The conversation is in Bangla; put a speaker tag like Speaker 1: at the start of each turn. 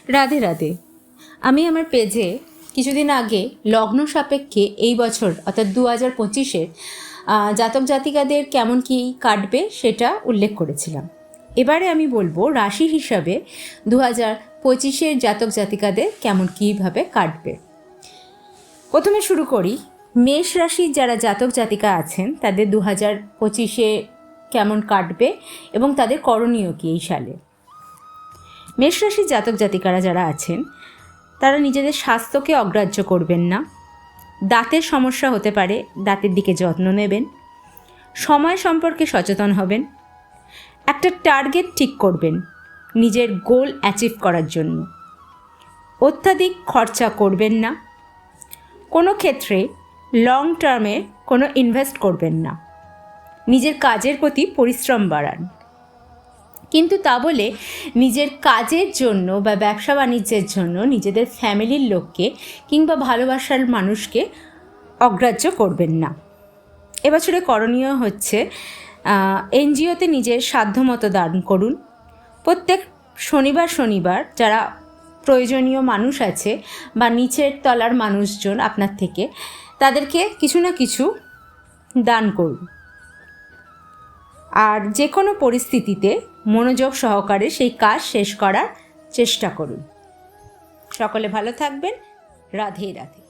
Speaker 1: রাধে রাধে। আমি আমার পেজে কিছুদিন আগে লগ্ন সাপেক্ষে এই বছর অর্থাৎ 2025-এর জাতক জাতিকাদের কেমন কী কাটবে সেটা উল্লেখ করেছিলাম। এবারে আমি বলবো রাশি হিসাবে 2025-এর জাতক জাতিকাদের কেমন কীভাবে কাটবে। প্রথমে শুরু করি, মেষ রাশির যারা জাতক জাতিকা আছেন তাদের 2025-এ কেমন কাটবে এবং তাদের করণীয় কী এই সালে। মেষ রাশির জাতক জাতিকারা যারা আছেন তারা নিজেদের স্বাস্থ্যকে অগ্রাহ্য করবেন না। দাঁতের সমস্যা হতে পারে, দাঁতের দিকে যত্ন নেবেন। সময় সম্পর্কে সচেতন হবেন। একটা টার্গেট ঠিক করবেন নিজের গোল অ্যাচিভ করার জন্য। অত্যাধিক খরচা করবেন না। কোনো ক্ষেত্রে লং টার্মে কোনো ইনভেস্ট করবেন না। নিজের কাজের প্রতি পরিশ্রম বাড়ান, কিন্তু তা বলে নিজের কাজের জন্য বা ব্যবসা বাণিজ্যের জন্য নিজেদের ফ্যামিলির লোককে কিংবা ভালোবাসার মানুষকে অগ্রাহ্য করবেন না। এবছরে করণীয় হচ্ছে এনজিওতে নিজের সাধ্যমতো দান করুন। প্রত্যেক শনিবার যারা প্রয়োজনীয় মানুষ আছে বা নিচের তলার মানুষজন আপনার থেকে, তাদেরকে কিছু না কিছু দান করুন। আর যে কোনো পরিস্থিতিতে মনোযোগ সহকারে সেই কাজ শেষ করার চেষ্টা করুন। সকলে ভালো থাকবেন। রাধে রাধে।